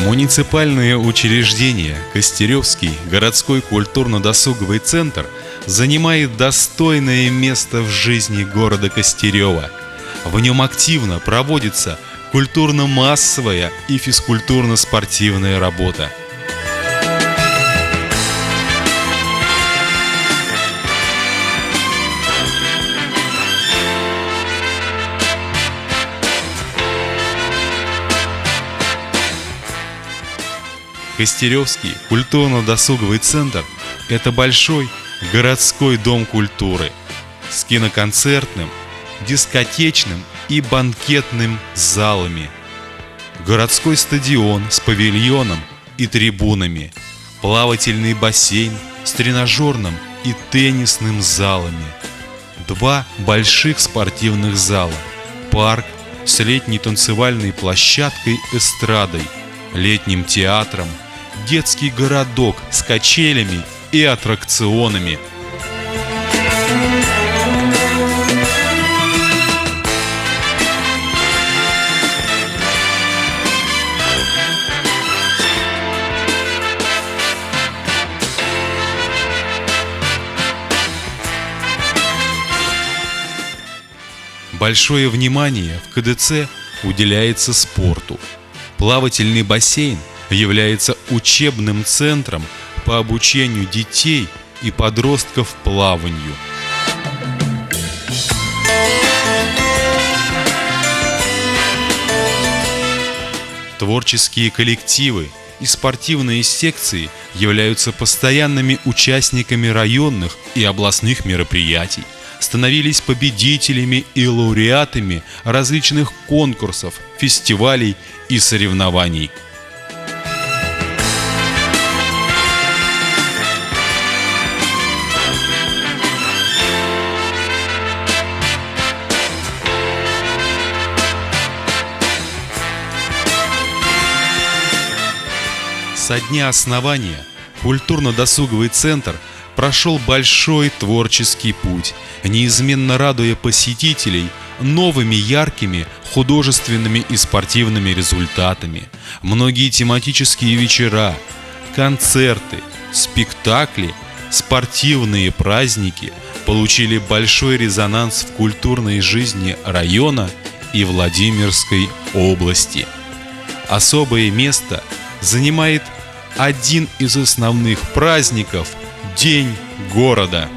Муниципальное учреждение Костеревский городской культурно-досуговый центр занимает достойное место в жизни города Костерева. В нем активно проводится культурно-массовая и физкультурно-спортивная работа. Костеревский культурно-досуговый центр – это большой городской дом культуры с киноконцертным, дискотечным и банкетным залами, городской стадион с павильоном и трибунами, плавательный бассейн с тренажерным и теннисным залами, 2 больших спортивных зала, парк с летней танцевальной площадкой, эстрадой, летним театром, детский городок с качелями и аттракционами. Большое внимание в КДЦ уделяется спорту. Плавательный бассейн является учебным центром по обучению детей и подростков плаванию. Творческие коллективы и спортивные секции являются постоянными участниками районных и областных мероприятий, становились победителями и лауреатами различных конкурсов, фестивалей и соревнований. Со дня основания культурно-досуговый центр прошел большой творческий путь, неизменно радуя посетителей новыми яркими художественными и спортивными результатами. Многие тематические вечера, концерты, спектакли, спортивные праздники получили большой резонанс в культурной жизни района и Владимирской области. Особое место занимает один из основных праздников – День города.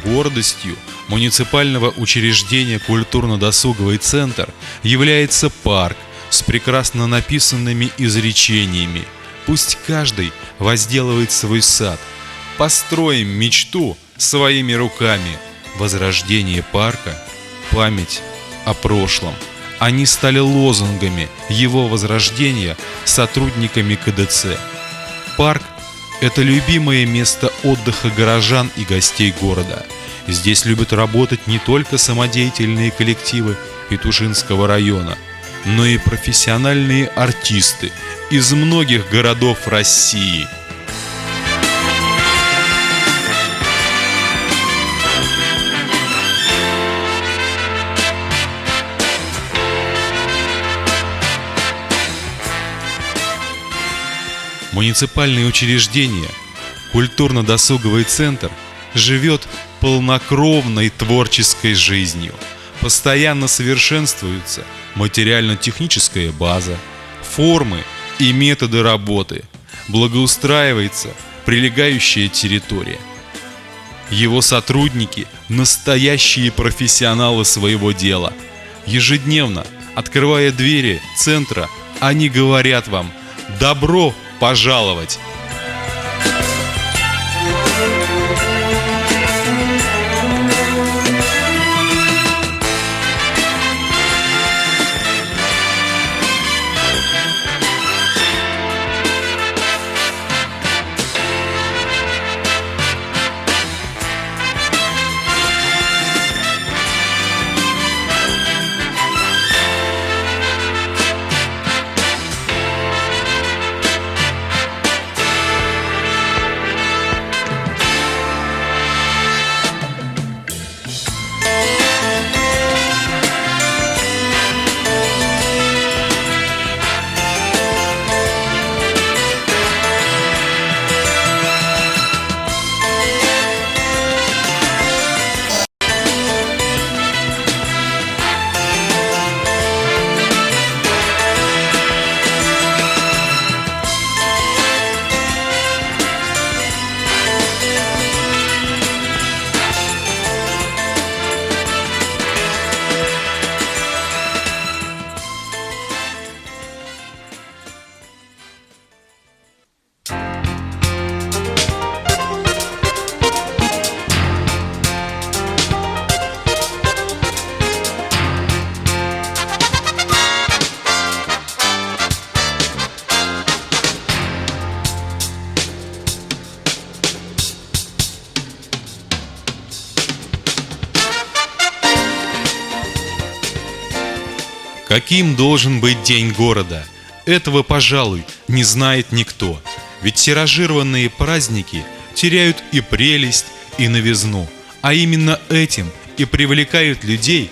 Гордостью муниципального учреждения «Культурно-досуговый центр» является парк с прекрасно написанными изречениями. Пусть каждый возделывает свой сад. Построим мечту своими руками. Возрождение парка – память о прошлом. Они стали лозунгами его возрождения сотрудниками КДЦ. Парк – это любимое место отдыха горожан и гостей города. Здесь любят работать не только самодеятельные коллективы Петушинского района, но и профессиональные артисты из многих городов России. Муниципальное учреждение «Культурно-досуговый центр» живет полнокровной творческой жизнью. Постоянно совершенствуется материально-техническая база, формы и методы работы, благоустраивается прилегающая территория. Его сотрудники – настоящие профессионалы своего дела. Ежедневно, открывая двери центра, они говорят вам «добро пожаловать!». Каким должен быть День города? Этого, пожалуй, не знает никто. Ведь тиражированные праздники теряют и прелесть, и новизну. А именно этим и привлекают людей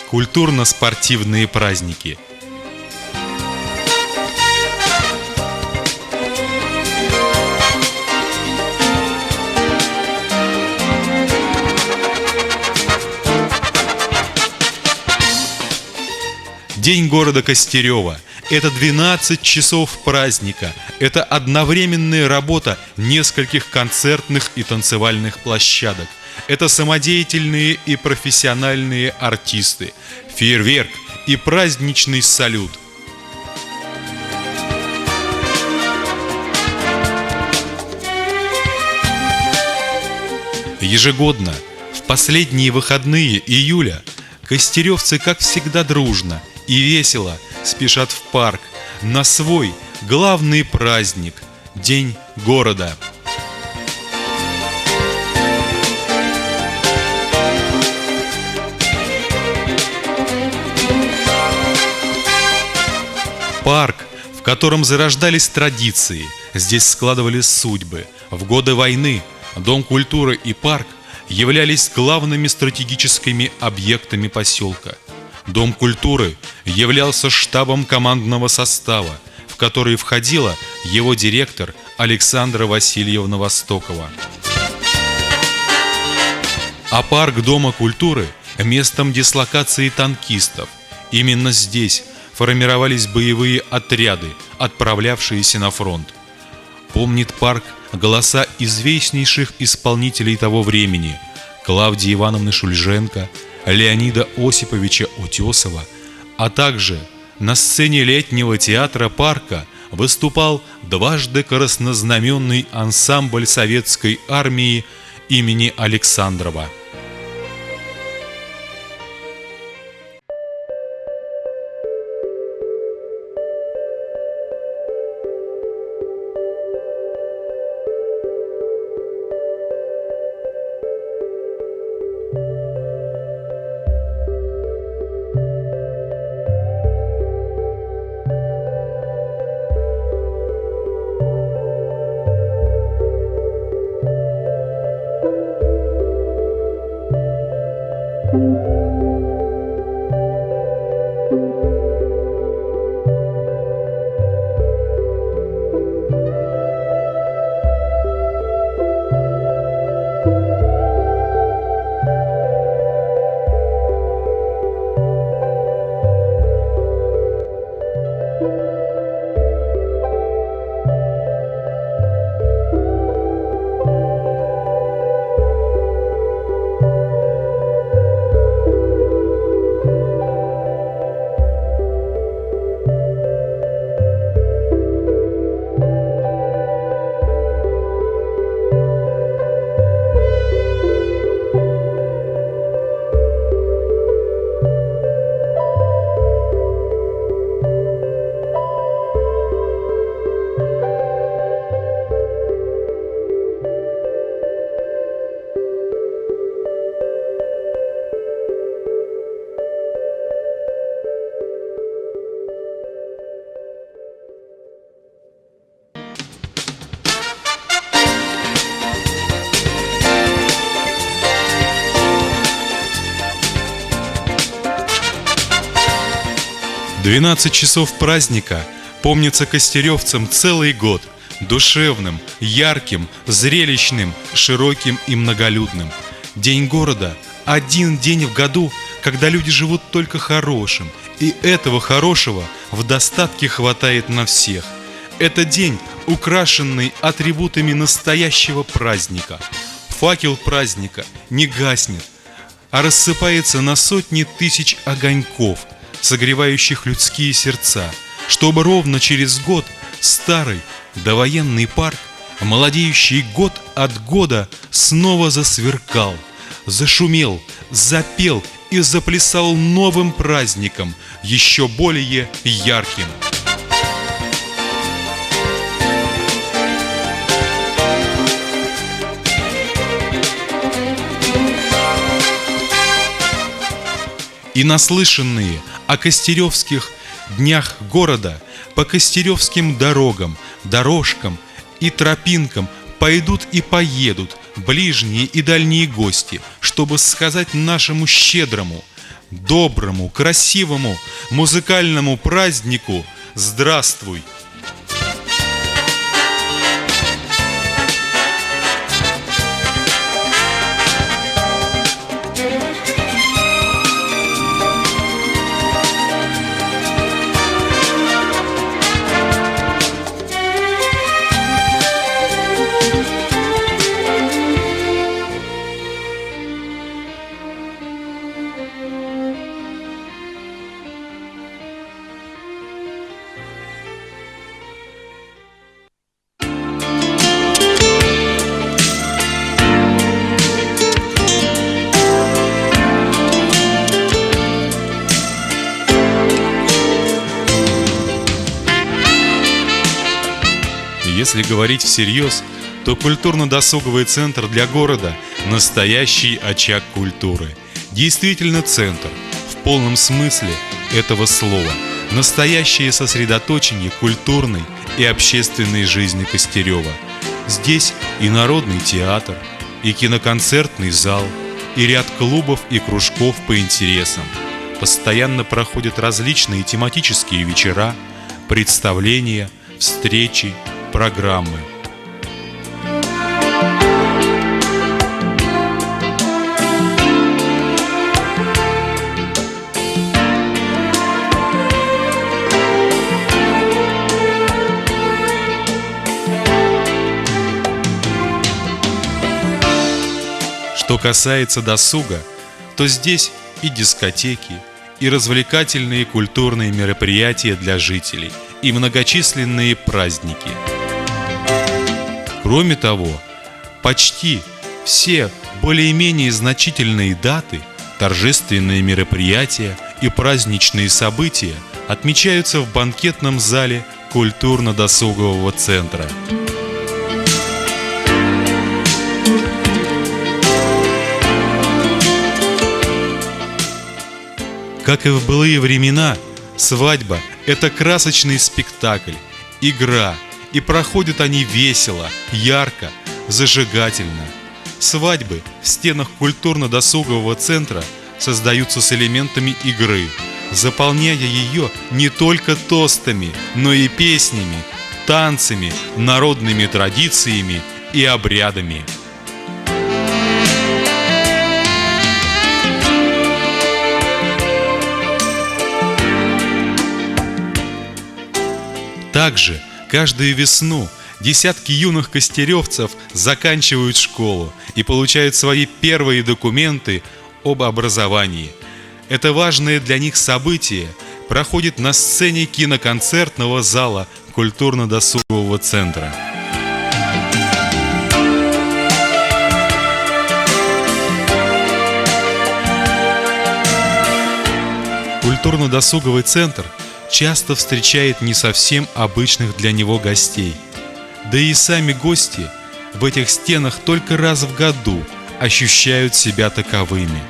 культурно-спортивные праздники. День города Костерева – это 12 часов праздника, это одновременная работа нескольких концертных и танцевальных площадок, это самодеятельные и профессиональные артисты, фейерверк и праздничный салют. Ежегодно, в последние выходные июля, костеревцы, как всегда, дружно и весело спешат в парк на свой главный праздник – День города. Парк, в котором зарождались традиции, здесь складывались судьбы. В годы войны Дом культуры и парк являлись главными стратегическими объектами поселка. Дом культуры являлся штабом командного состава, в который входила его директор Александра Васильевна Востокова. А парк Дома культуры – местом дислокации танкистов. Именно здесь формировались боевые отряды, отправлявшиеся на фронт. Помнит парк голоса известнейших исполнителей того времени – Клавдии Ивановны Шульженко, Леонида Осиповича Утесова, а также на сцене летнего театра парка выступал дважды краснознаменный ансамбль советской армии имени Александрова. «12 часов праздника» помнится костеревцам целый год, душевным, ярким, зрелищным, широким и многолюдным. День города – один день в году, когда люди живут только хорошим, и этого хорошего в достатке хватает на всех. Это день, украшенный атрибутами настоящего праздника. Факел праздника не гаснет, а рассыпается на сотни тысяч огоньков, согревающих людские сердца, чтобы ровно через год старый довоенный парк, молодеющий год от года, снова засверкал, зашумел, запел и заплясал новым праздником, еще более ярким. И наслышанные О костеревских днях города по костеревским дорогам, дорожкам и тропинкам пойдут и поедут ближние и дальние гости, чтобы сказать нашему щедрому, доброму, красивому, музыкальному празднику «Здравствуй!». Если говорить всерьез, то культурно-досуговый центр для города – настоящий очаг культуры. Действительно центр, в полном смысле этого слова. Настоящее сосредоточение культурной и общественной жизни Костерева. Здесь и народный театр, и киноконцертный зал, и ряд клубов и кружков по интересам. Постоянно проходят различные тематические вечера, представления, встречи, программы. Что касается досуга, то здесь и дискотеки, и развлекательные и культурные мероприятия для жителей, и многочисленные праздники. Кроме того, почти все более-менее значительные даты, торжественные мероприятия и праздничные события отмечаются в банкетном зале культурно-досугового центра. Как и в былые времена, свадьба – это красочный спектакль, игра, и проходят они весело, ярко, зажигательно. Свадьбы в стенах культурно-досугового центра создаются с элементами игры, заполняя ее не только тостами, но и песнями, танцами, народными традициями и обрядами. Также каждую весну десятки юных костеревцев заканчивают школу и получают свои первые документы об образовании. Это важное для них событие проходит на сцене киноконцертного зала культурно-досугового центра. Культурно-досуговый центр часто встречает не совсем обычных для него гостей. Да и сами гости в этих стенах только раз в году ощущают себя таковыми.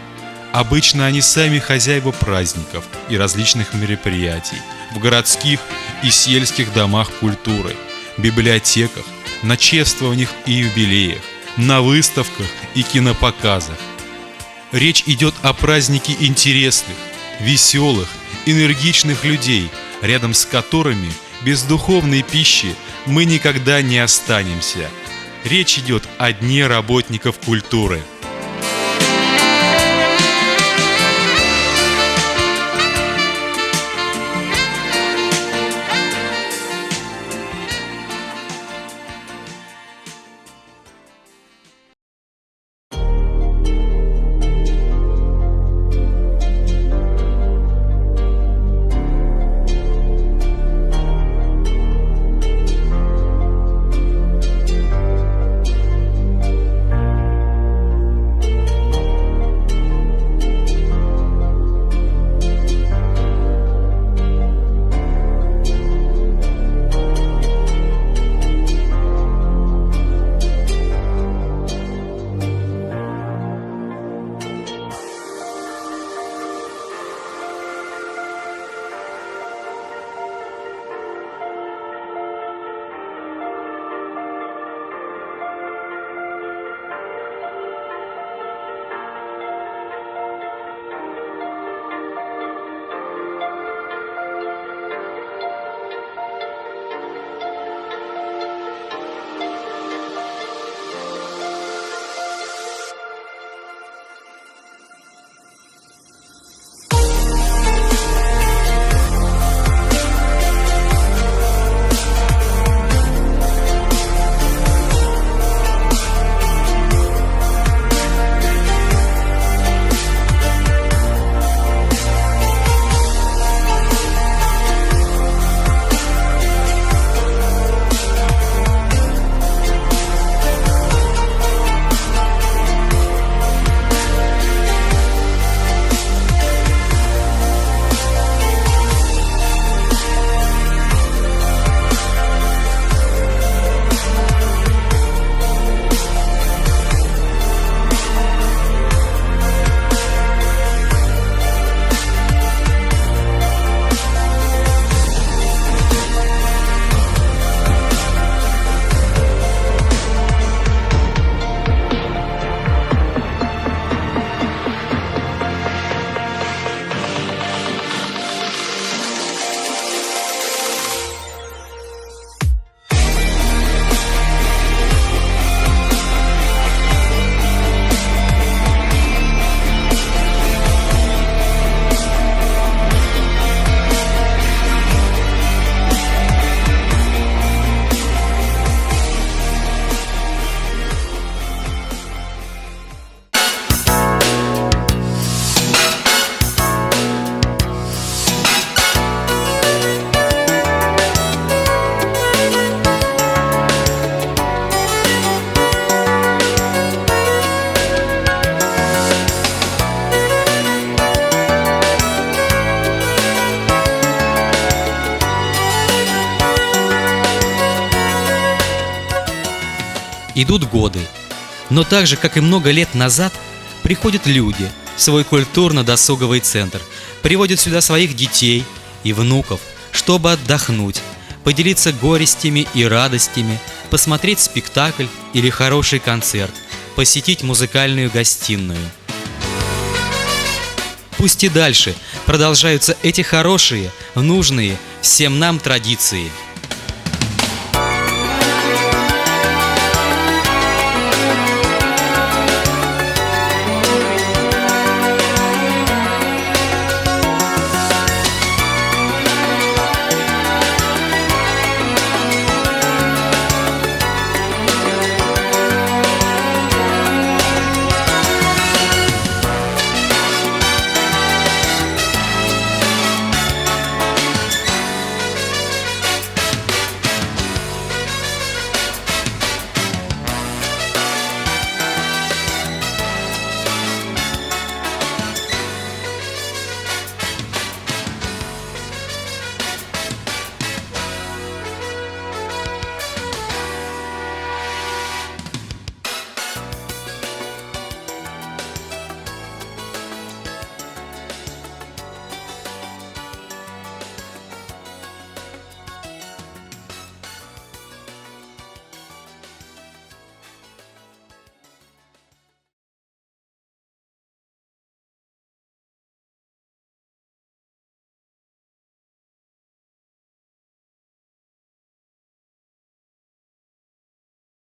Обычно они сами хозяева праздников и различных мероприятий в городских и сельских домах культуры, библиотеках, на чествованиях и юбилеях, на выставках и кинопоказах. Речь идет о празднике интересных, веселых, энергичных людей, рядом с которыми без духовной пищи мы никогда не останемся. Речь идет о Дне работников культуры. Идут годы, но так же, как и много лет назад, приходят люди в свой культурно-досуговый центр, приводят сюда своих детей и внуков, чтобы отдохнуть, поделиться горестями и радостями, посмотреть спектакль или хороший концерт, посетить музыкальную гостиную. Пусть и дальше продолжаются эти хорошие, нужные всем нам традиции.